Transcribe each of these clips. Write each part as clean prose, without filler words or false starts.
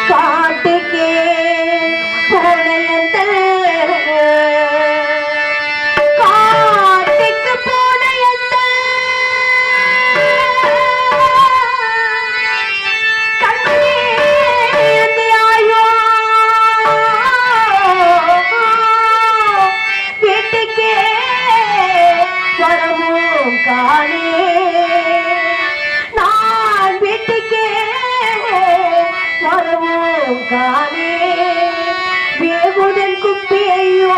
காட்டுக்கே போனையந்த காட்டுக்கு போனையந்த கண்மணி ஆயோ வீட்டுக்கே வரவும் காணே காணே வேகுதன் குப்பியையோ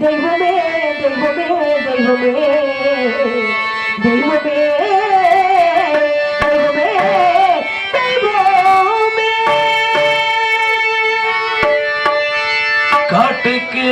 தெய்வமே தெய்வமே தெய்வமே தெய்வமே தெய்வமே தெய்வமே காட்டுக்கு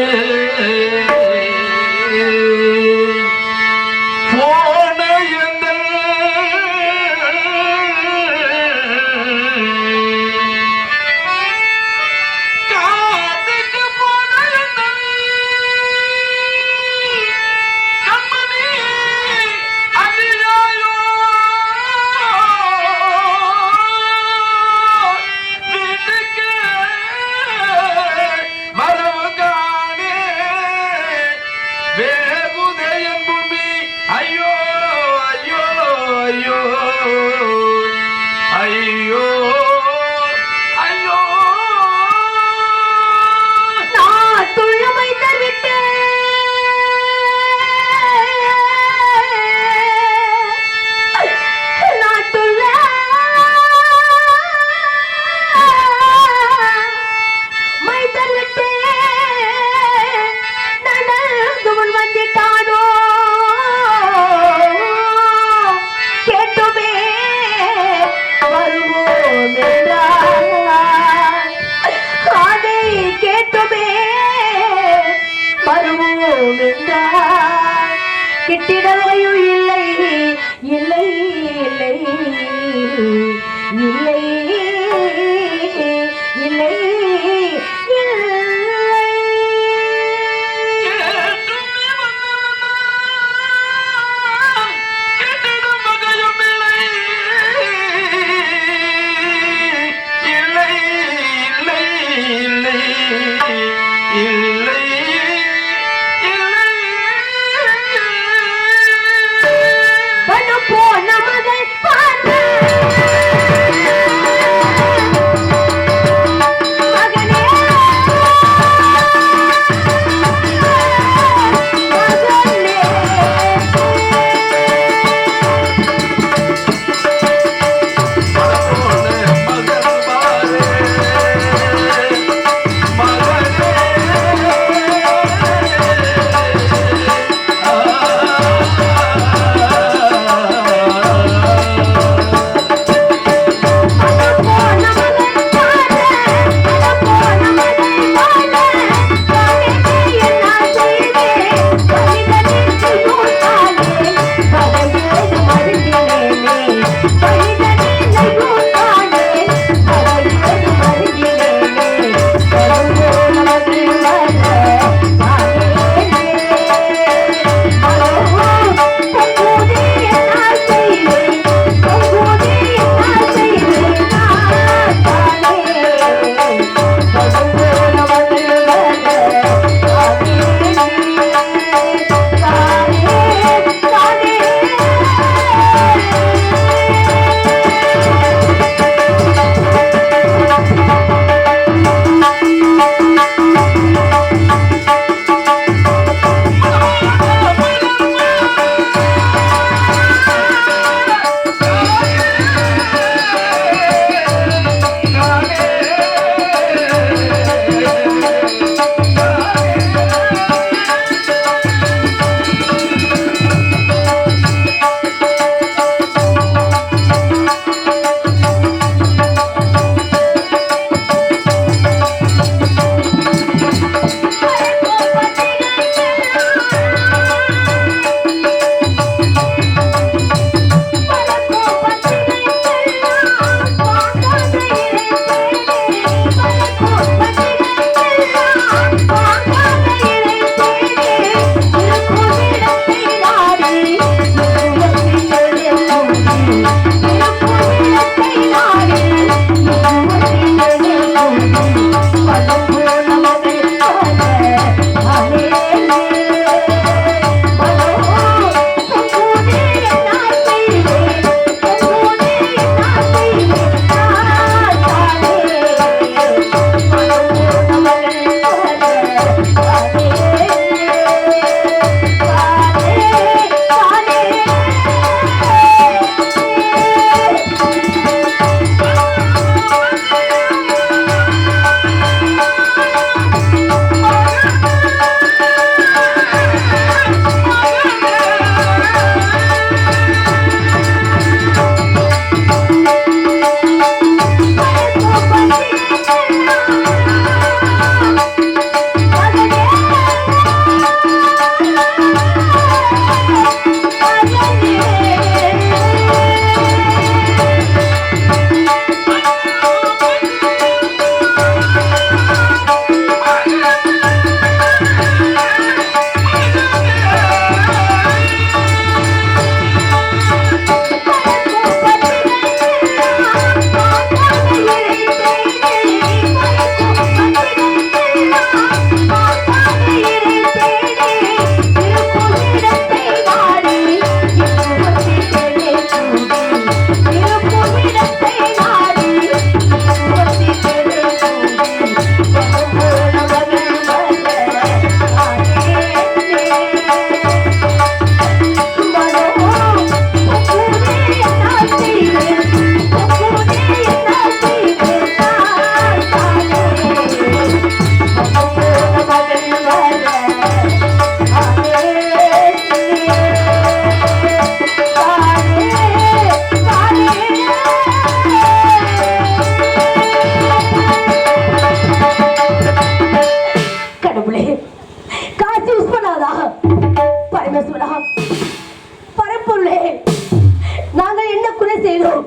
செய்தோம்?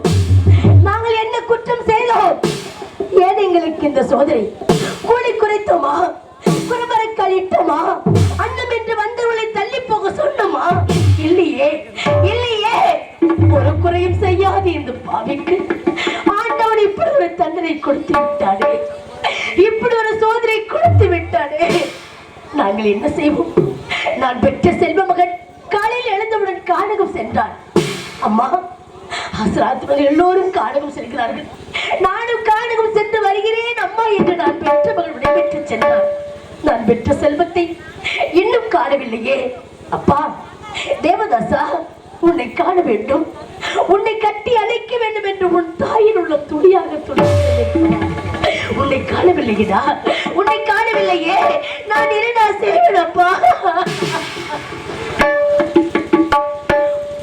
நாங்கள் என்ன குற்றம் செய்தோம்? ஏன் எங்களுக்கு இந்த சோதனை? கூலி குறைத்தோமா? குறுமரக்கால் இட்டோமா? அன்னம் என்று வந்தவர்களை தள்ளி போக சொன்னோமா? இல்லையே, இல்லையே. ஒரு குறையும் செய்யாது இந்த பாவிக்கு ஆண்டவன் இப்படி ஒரு தண்டனை கொடுத்து விட்டானே, இப்படி ஒரு சோதனை கொடுத்து விட்டானே. நாங்கள் என்ன செய்வோம்? நான் பெற்ற செல்வ மகன் காலையில் எழுந்தவுடன் கானகம் சென்றான். அம்மா, ஆசிராத்துவர்கள் எல்லோரும் கானகம் செல்கிறார்கள், நானும் கானகம் சென்று வருகிறேன் அம்மா என்று நான் பெற்ற மகள் விடைபெற்று சென்றான். நான் பெற்ற செல்வத்தை இன்னும் காணவில்லையே. அப்பா தேவதாசா, உன்னை காண வேண்டும், உன்னை கட்டி அணைக்க வேண்டும் என்று உன் தாயின் உள்ள துடியாக துடிக்கிறேன். உன்னை காணவில்லையா? உன்னை காணவில்லையே. நான் என்ன செய்வேன் அப்பா?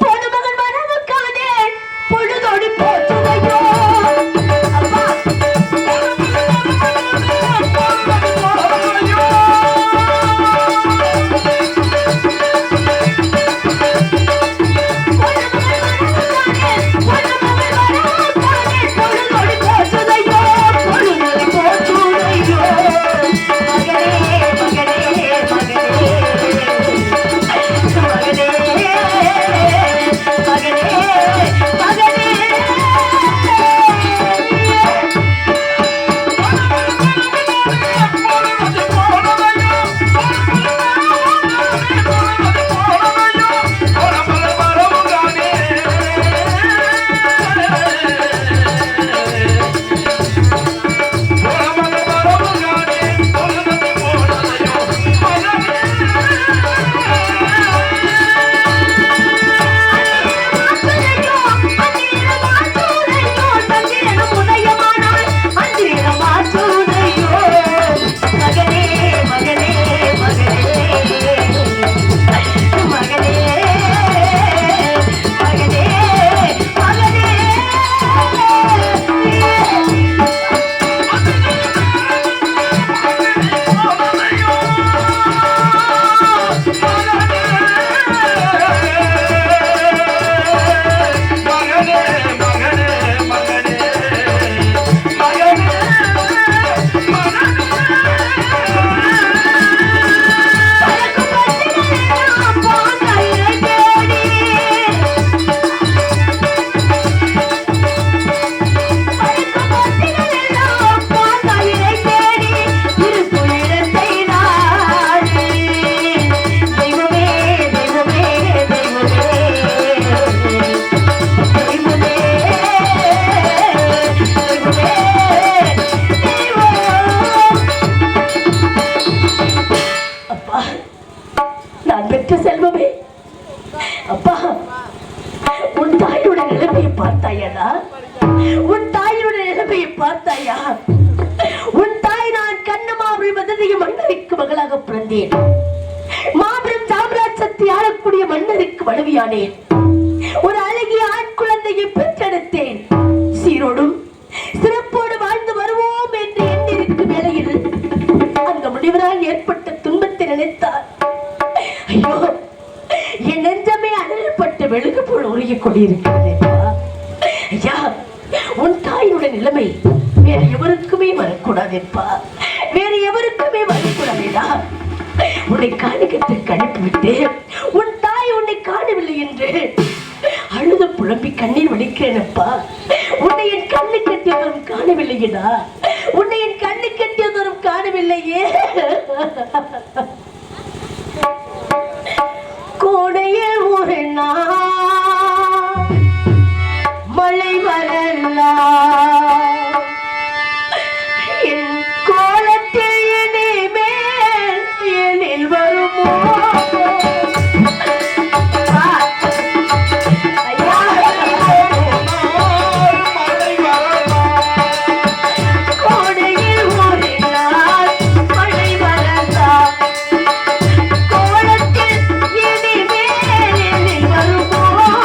பொதுமகன் வரவு காணேன், பொழுதோடி போச்சுதையோ. மாபெரும் சாம்ராஜ்யத்தை ஆளக்கூடிய மன்னருக்கு மனைவியானேன். ஒரு அழகிய ஆண் குழந்தையை பெற்றெடுத்தேன். சீரோடும் சிறப்போடு வாழ்ந்து வருவோம் என்று எண்ணிருக்கும் வேளையில் அந்த முனிவரால் ஏற்பட்ட துன்பத்தை நினைத்தார். ஐயோ, என் நெஞ்சமே அனல்பட்டு வெளுகு போல் உருகிக் கொண்டிருக்கிறது. ஐயா, உன் தாயினுடைய நிலைமை வேற எவருக்குமே வரக்கூடாதுப்பா, வேற எவருக்குமே வரக்கூடாதுடா. உன்னை காணிக்கத்திற்கு அனுப்பிவிட்டு உன் தாய் உன்னை காணவில்லை என்று அழுது புலம்பி கண்ணீர் வடிக்கிறேனப்பா. உன்னை என் கண்ணு கட்டியவரும் காணவில்லையடா, உன்னை என் கண்ணு கட்டியவரும் காணவில்லையே. கோடையே ஒரு நாள் மழை வரலாம், என் கோலத்தில் இனிமேல் எனில் வருமோ. Oh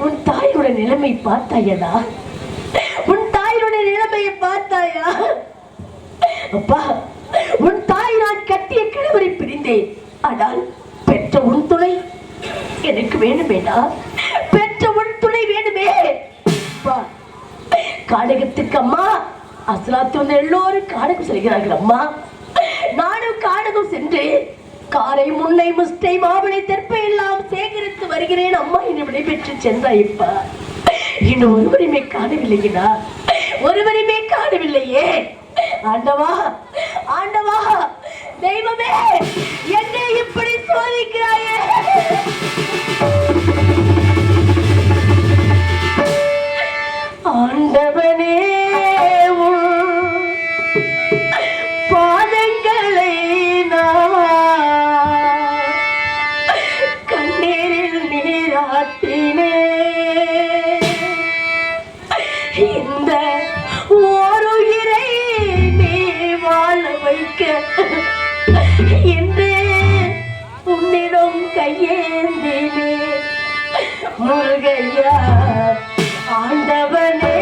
உன் தாயோட நிலைமை பார்த்தாயடா? உன் தாயோட நிலைமையை பார்த்தாயா? அப்பா, உன் தாய் நான் கட்டிய கிழவரை பிரிந்தேன். ஆனால் பெற்ற உன் துணை எனக்கு வேணுமேடா. பெற்ற உன் துணை வேணுமே. காடகத்துக்கு அம்மா அசலாத்து வந்து எல்லோரும் காடகம் செல்கிறார்கள் அம்மா. நானும் காடகம் சென்று காரை முன்னை முஸ்டை மாவிளை தெற்பை எல்லாம் சேகரித்து வருகிறேன் அம்மா என்னை விடைபெற்று சென்றாய்ப்பா. இன்னும் ஒருவரையுமே காணவில்லையா? ஒருவரையுமே காணவில்லையே. ஆண்டவா, ஆண்டவா, தெய்வமே, என்னை இப்படி சோதிக்கிறாயே. ஆண்டவனே, பாதங்களை கண்ணீரில் நீராட்டினே. இந்த ஓருயிரை நீ வாழ வைக்க என்று உன்னிடம் கையேந்தினே. முருகையா, ஆண்டவனே,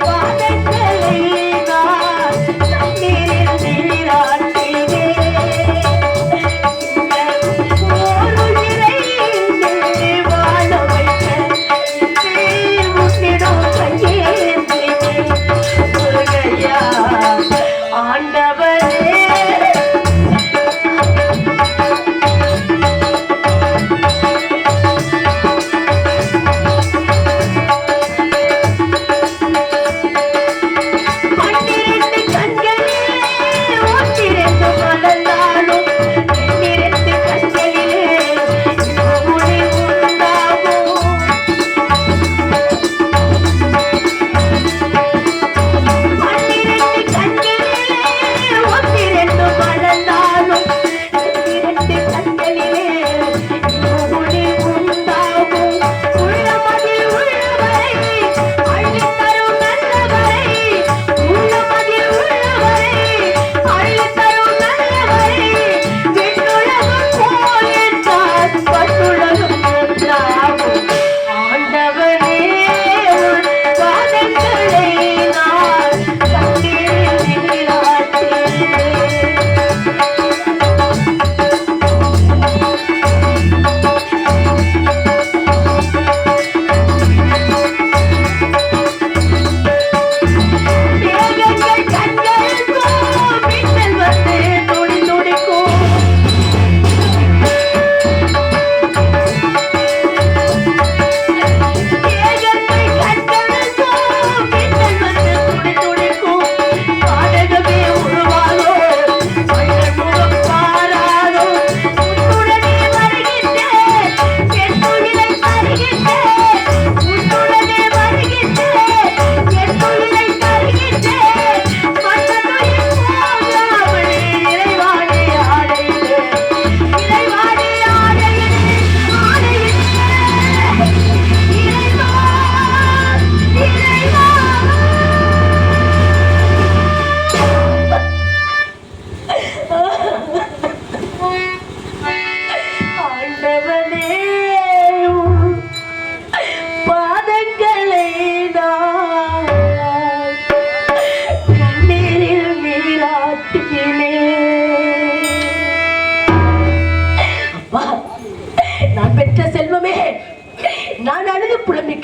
பாதங்களை நான் கண்ணீரில் நீராட்டினே. ஓருயிரை நீ வாழ வைக்க உன்னிடம் கையேந்தினே. முருகையா, ஆண்டவனே.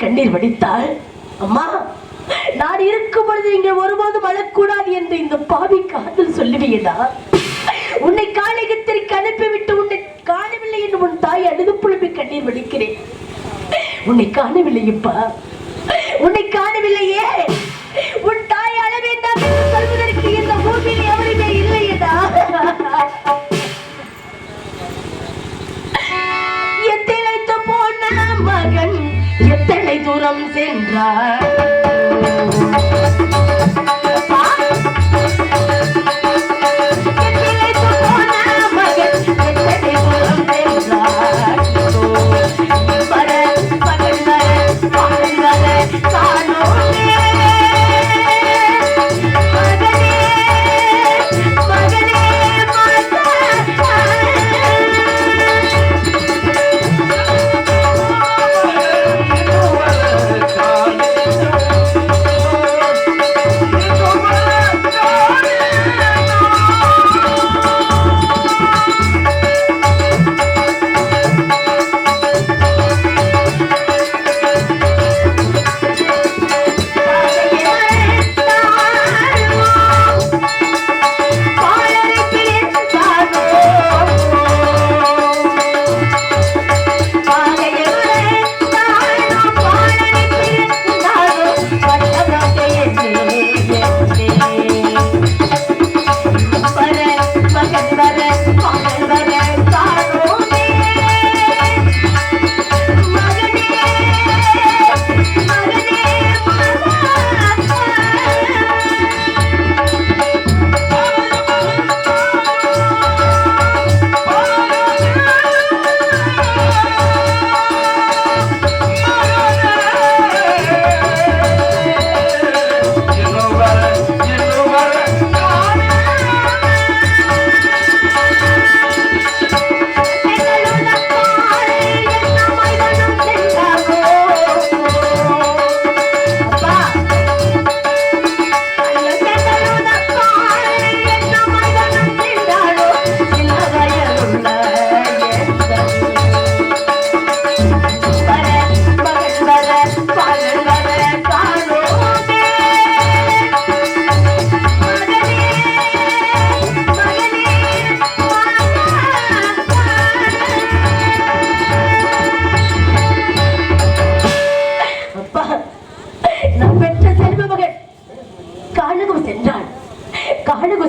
கண்ணீர் வடித்தாள். அம்மா, நான் இருக்கும் பொழுது நீங்கள் ஒருபோதும் அழக்கூடாது என்று இந்த பாவி காதல் சொல்லுவீடா? உன்னை காலகத்திற்கு அனுப்பிவிட்டு உன்னை காணவில்லை என்று உன் தாய் அழுது புலம்பி கண்ணீர் வடிக்கிறேன். உன்னை காணவில்லையப்பா, உன்னை காணவில்லையே. உன் தாய் அழ வேண்டாம் என்று சொல்வதற்கு இந்த பூமியில் எவருமே இல்லையடா. எத்திழைத்து போன மகன் எத்தனை தூரம் சென்றார்.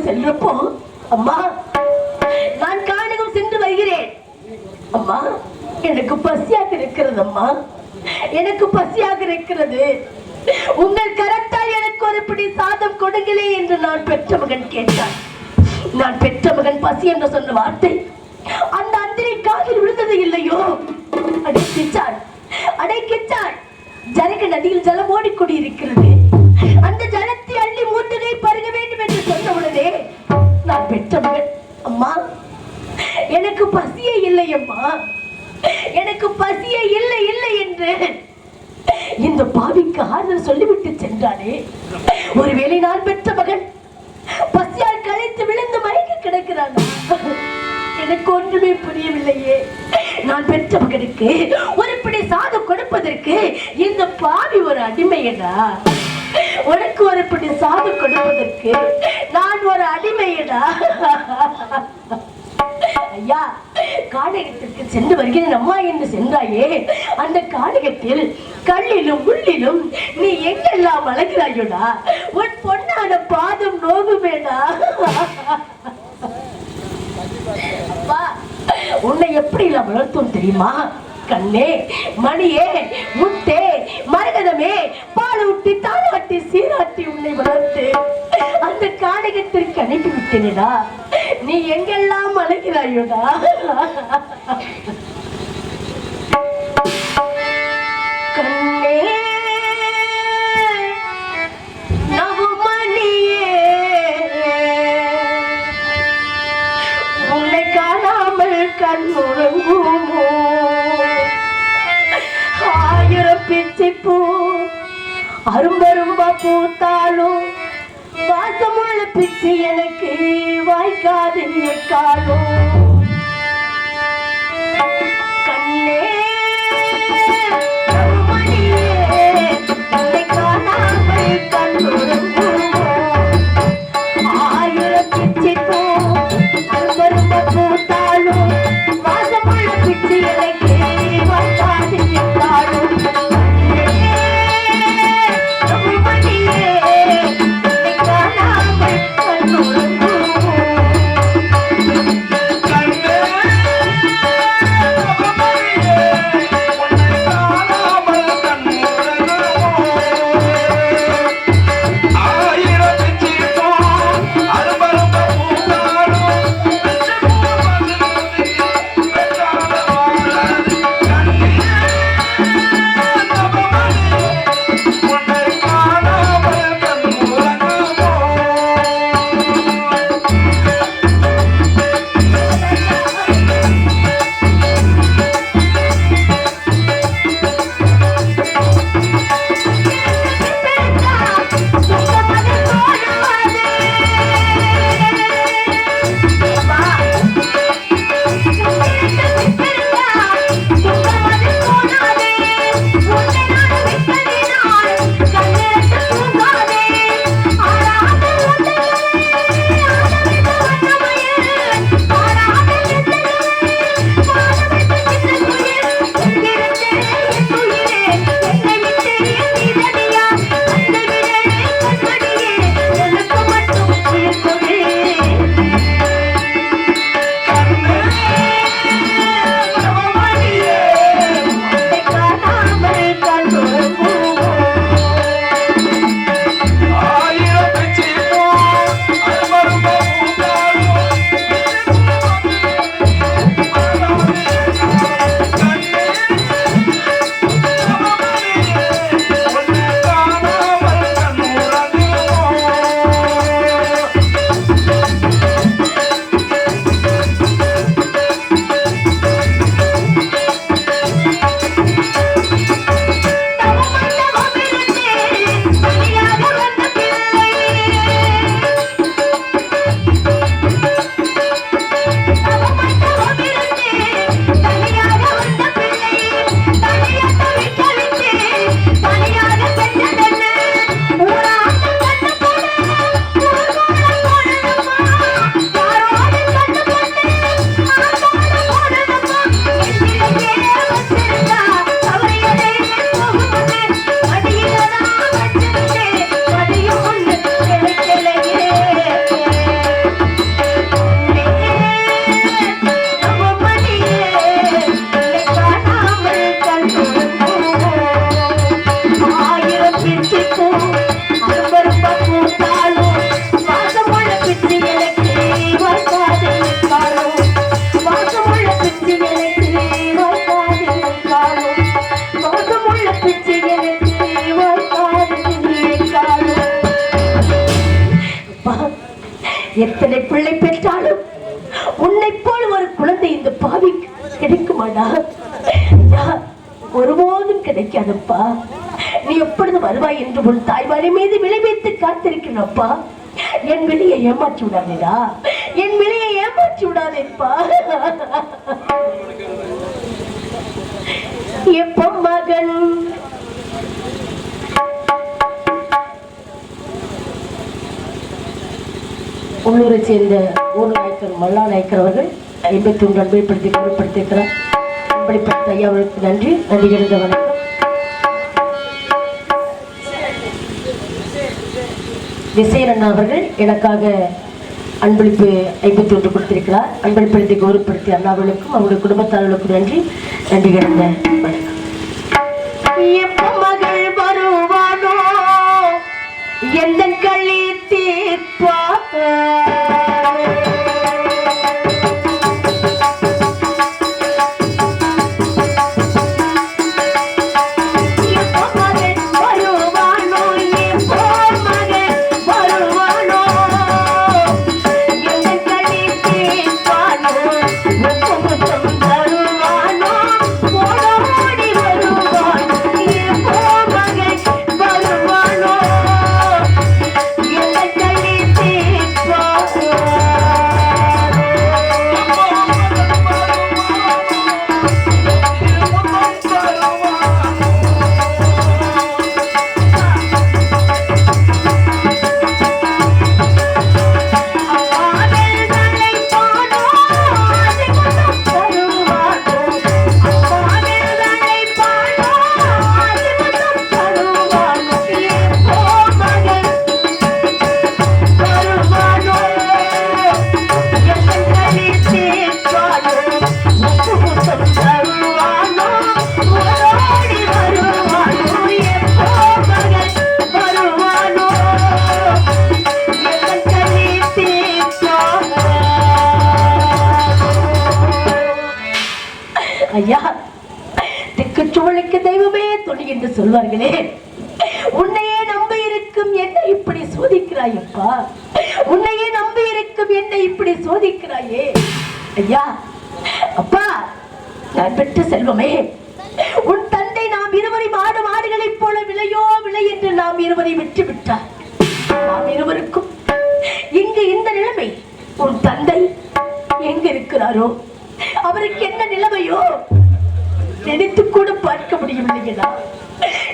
சென்றப்போ, அம்மா நான் கானகம் சென்று வருகிறேன் அம்மா, எனக்கு பசியாக இருக்கிறது அம்மா, எனக்கு பசியாக இருக்கிறது, உங்கள் கரத்தால் எனக்கு ஒரு பிடி சாதம் கொடுங்களே என்று நான் பெற்ற மகன் கேட்டான். நான் பெற்ற மகன் பசி என்று சொன்ன வார்த்தை அந்த அந்திரை காதில் விழுந்தது இல்லையோ. அடைக்கிச்சான் அடைக்கிச்சான். ஜரக நதியில் ஜலம் ஓடிக்கொண்டு இருக்கிறது. அந்த ஜலத்தை அள்ளி மூட்டுகை பருக வேண்டும் என்று சொன்னவுடனே நான் பெற்ற மகன், அம்மா எனக்கு பசியே இல்லை அம்மா, எனக்கு பசியே இல்லை இல்லை என்று இந்த பாவிக்கு ஆறுதல் சொல்லிவிட்டு சென்றானே. ஒருவேளை நான் பெற்ற மகன் பசியால் களைத்து விழுந்து மயங்கி கிடக்கிறான். எனக்கு ஒன்றுமே புரியவில்லையே. நான் பெற்ற மகனுக்கு ஒரு பிடி சாதம் கொடுப்பதற்கு இந்த பாவி ஒரு அடிமையடா. உனக்கு ஒரு பிடி சாதம் கொடுப்பதற்கு நான் ஒரு அடிமையடா. ஐயா, கானகத்திற்கு சென்று வருகிறேன் அம்மா என்று சென்றாயே, அந்த கானகத்தில் கல்லிலும் முள்ளிலும் நீ எங்கெல்லாம் அழைக்கிறாயோடா, உன் பொண்ணான பாதம் நோகுமேடா. அப்பா, உன்னை எப்படி எல்லாம் வளர்த்தோம் தெரியுமா? கண்ணே, மணியே, முத்தே, மரகதமே, பாலூட்டி தாளாட்டி சீராட்டி உன்னை வளர்த்து அந்த கானகத்திற்கு அனுப்பி விட்டேனடா. நீ எங்கெல்லாம் அழைக்கிறாயோடா. கண்ணே, நவமணியே, உன்னை காணாமல் கண்ணுறங்குமோ? ஆயிரம் பிச்சை பூ அரும்பரும்பா பூத்தாலும் வாசமுள்ள பிச்சை எனக்கு வாய்க்காது காலும். கண்ணே, மணியே, உன்னை காணாமல் கண்ணுறங்குமோ? ஆயிரம் பிச்சை பூ அரும்பரும்பா பூத்தாலும் வாசமுள்ள பிச்சை எனக்கு வாய்க்காது காலும். கண்ணே எத்தனை பிள்ளை பெற்றாலும் உன்னை போல் ஒரு குழந்தை இந்த பாவிக்கு கிடைக்குமாடா? ஒருபோதும் கிடைக்காதப்பா. நீ எப்பொழுது வருவாய் என்று உன் தாய்வாடி மீது விலை வைத்து காத்திருக்கிறப்பா. என் விலையை ஏமாற்றி விடாதேடா, என் விலையை ஏமாற்றி விடாதேப்பா. எப்ப மகன் உள்ளூரை சேர்ந்த ஊர் நாயக்கர் மல்லா நாயக்கர் அவர்கள் 51 அன்பைப்படுத்தி கௌரவப்படுத்தியிருக்கிறார். அன்பளிப்பட்ட ஐயா அவர்களுக்கு நன்றி. நன்றி கிடந்த வணக்கம். திசையன் அவர்கள் எனக்காக அன்பளிப்பு 51 கொடுத்திருக்கிறார். அன்பளிப்படுத்தி கௌரவப்படுத்திய அண்ணாவர்களுக்கும் அவருடைய குடும்பத்தார்களுக்கும் நன்றி. நன்றி கிடந்த வணக்கம். எப்ப மகள் வருவானோ எந்த களி தீர்ப்பா ஐயா, திக்குச்சோளுக்கு தெய்வமே துணை என்று சொல்வார்களே, உன்னையே நம்பி இருக்கும் என்னை இப்படி சோதிக்கிறாயப்பா. உன்னையே நம்பி இருக்கும் என்னை இப்படி சோதிக்கிறாயே ஐயா. அப்பா, நான் பெற்ற செல்வமே, உன் தந்தை நாம் இருவரை மாடுகளைப் போல விலையோ விலை என்று நாம் இருவரை விட்டு விட்டார். நாம் இருவருக்கும் இங்கு இந்த நிலைமை. உன் தந்தை எங்க இருக்கிறாரோ, அவருக்கு என்ன நிலைமையோ நினைத்து கூட பார்க்க முடியவில்லையா?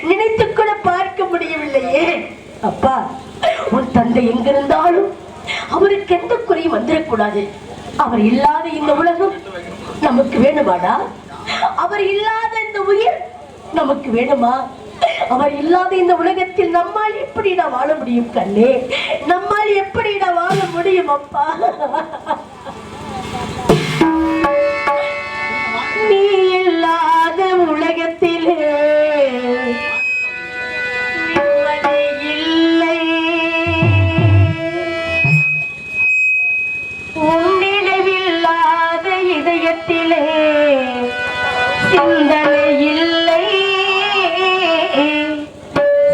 நினைத்து கூட பார்க்க முடியவில்லையே. அப்பா, உன் தந்தை எங்கிருந்தாலும் அவருக்கு எந்த குறையும் வந்துடக்கூடாது. அவர் இல்லாத இந்த உலகம் நமக்கு வேணுமாடா? அவர் இல்லாத இந்த உயிர் நமக்கு வேணுமா? அவர் இல்லாத இந்த உலகத்தில் நம்மால் எப்படி நான் வாழ முடியும் கண்ணே? நம்மால் எப்படி நான் வாழ முடியும் அப்பா? நீ இல்லாத உலகத்திலே நிம்மதி இல்லை. உன் நினைவில்லாத இதயத்திலே சிந்தனை இல்லை,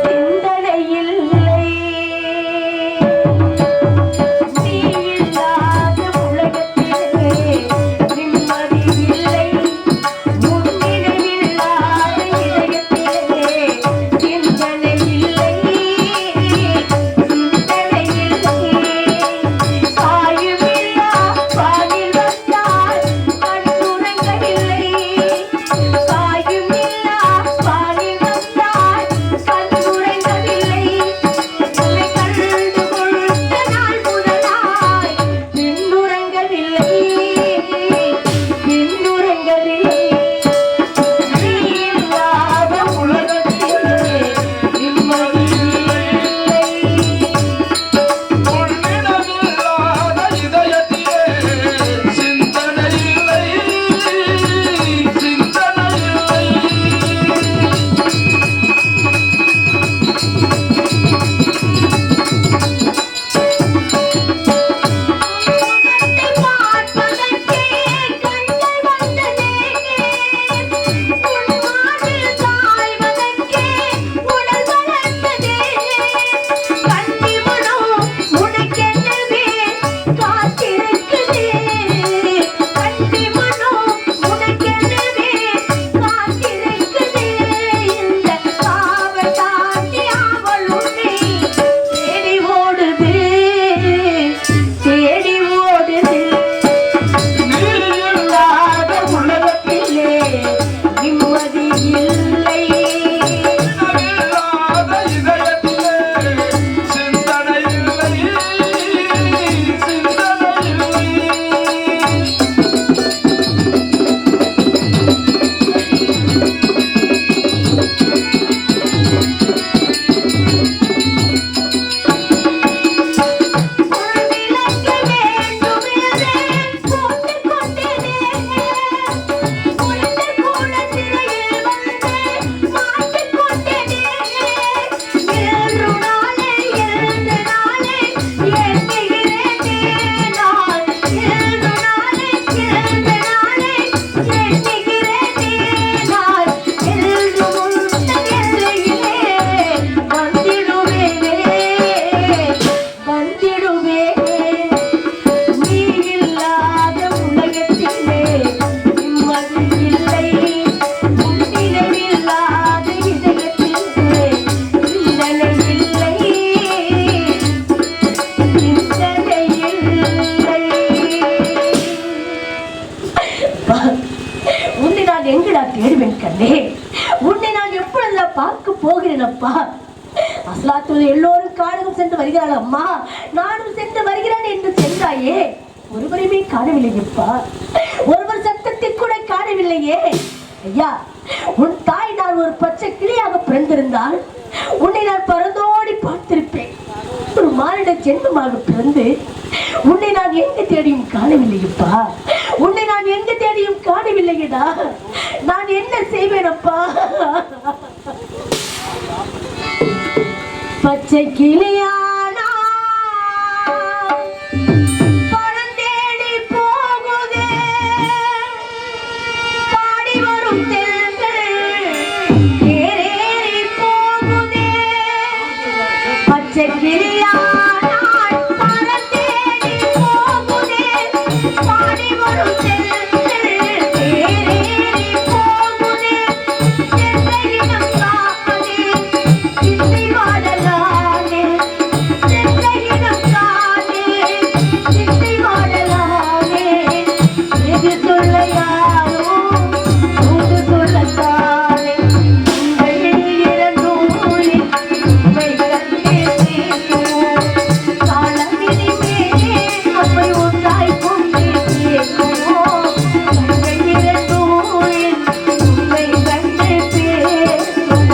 சிந்தனை இல்லை. நீ இல்லாத உலகத்திலே நிம்மதி இல்லை. உன் நினைவில்லாத இதயத்திலே பார்க்க போகிறேன் அப்பா. அஸ்லாத்தில் எல்லோரும் காடகம் சென்று வருகிறாள் அம்மா, நானும் சென்று வருகிறேன் என்று சென்றாயே, ஒருவரையுமே காணவில்லையப்பா. ஒருவர் சத்தத்தை கூட காணவில்லையே. ஐயா, உன் தாய் நான் ஒரு பச்சை கிளியாக பிறந்திருந்தால் உன்னை நான் பறந்தோடி பார்த்திருப்பேன். ஒரு மானிட ஜென்மமாக பிறந்து உன்னை நான் எங்க தேடியும் காணவில்லையப்பா. உன்னை நான் எங்க தேடியும் காணவில்லையடா. நான் என்ன செய்வேனப்பா? பச்சை கிளியானா பழம் தேடி போகுதே, பாடி வரும் தென்றல் ஏறேறி போகுதே. பச்சை கிளியானாள் பழம் தேடி போகுதே, பாடி வரும் தென்றல் ஏறேறி போகுதே. தென்றலிடம் காப்பதே இசை வாடலானே, தென்றலிடம் காணே இசை வாடலானே. எது சொல்ல யாரோ உண்டு சொல்லத்தானே. உங்களில் இரண்டும் உண்மை கண்டே பேசுவோம். காலம் இனிமே நம்மை ஒன்றாய் கொண்டே பேசுவோம். உங்கள் இரண்டும் உண்மை கண்டே பேசுவோம்.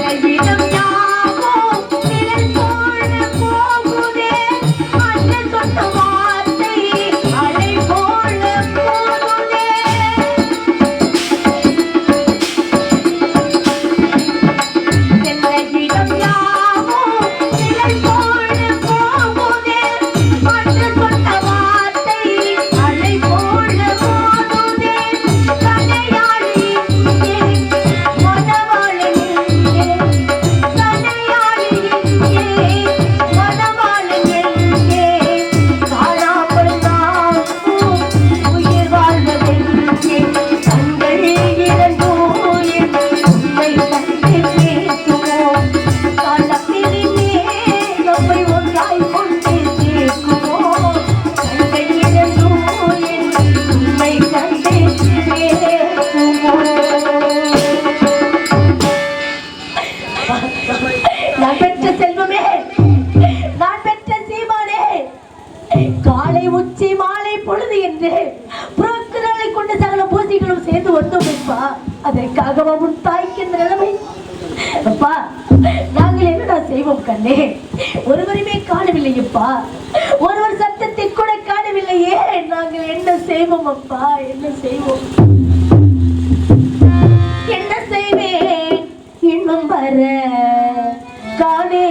என்னிடம் யாவோ நிழல் போல போகுதே, அண்ணன் சொன்ன வார்த்தை அலை போல போகுதே. என்னிடம் யாவோ நிழல் போல போகுதே, அண்ணன் சொன்ன வார்த்தை அலை போல போகுதே. கதையாளி இங்கே, மனவாளி இங்கே, கதையாளி இங்கே, மனவாளி இங்கே. காணாமல் நாமும் உயிர் வாழ்வதெங்கே. கண்கள் இரண்டும் உண்மை கண்டு பேசுவோம். காலத்திலே நம்மை ஒன்றாய் கொண்டு சேர்க்குவோம். கண்கள் இரண்டும் உண்மை கண்டு பேசுவோம். நான் பெற்ற செல்வமே, நான் பெற்ற சீமானே, காலை உச்சி மாலை பொழுது என்று புறக்குறளை கொண்ட சகல பூஜைகளும் சேர்ந்து வந்தோம் அப்பா. அதற்காக உன் தாய்க்கு இந்த நிலைமை அப்பா. நாங்கள் என்னடா செய்வோம் கண்ணே? ஒருவருமே காணவில்லையப்பா. ஒருவர் சத்தத்தை கூட காணவில்லையே. நாங்கள் என்ன செய்வோம் அப்பா? என்ன செய்வோம்? என்ன செய்வேன் இன்னும் வர காணே,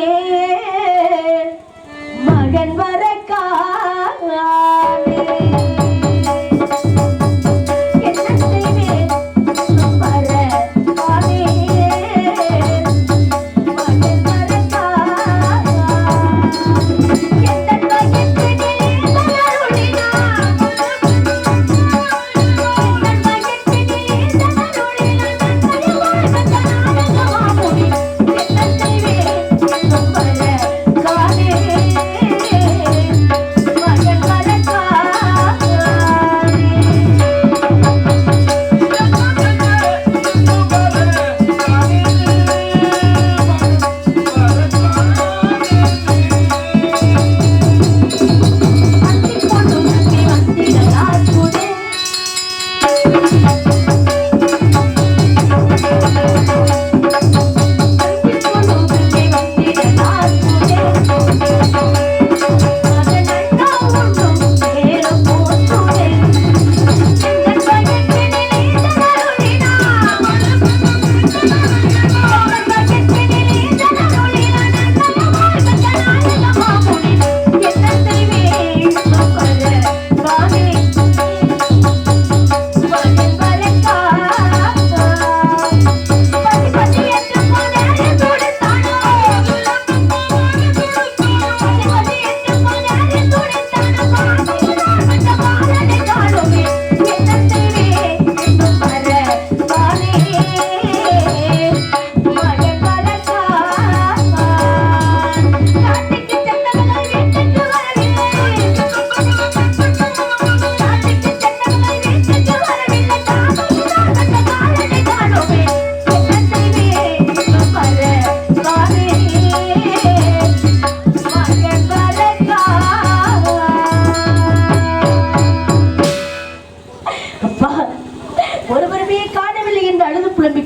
மகன் வர காணே. என்ன செய்வேன் இன்னும் வர காணே, மகன் வர காணே. எந்த வயத்தினிலே தளருளினான், எந்த வயத்தினிலே தளருளினான், கயவாழ்ந்த நாடகமாமுனி. என்ன செய்வேன் இன்னும் வர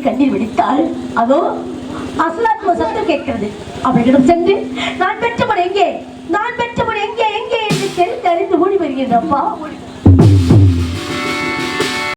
கண்ணீர் வெடித்தாள். அதோ அசலாத்ம சத்தம் கேட்கிறது. அவளிடம் சென்று நான் பெற்றவன் எங்கே, நான் பெற்றவன் எங்கே எங்கே என்று தெரிந்து அறிந்து ஓடி வருகிறேன். அப்பா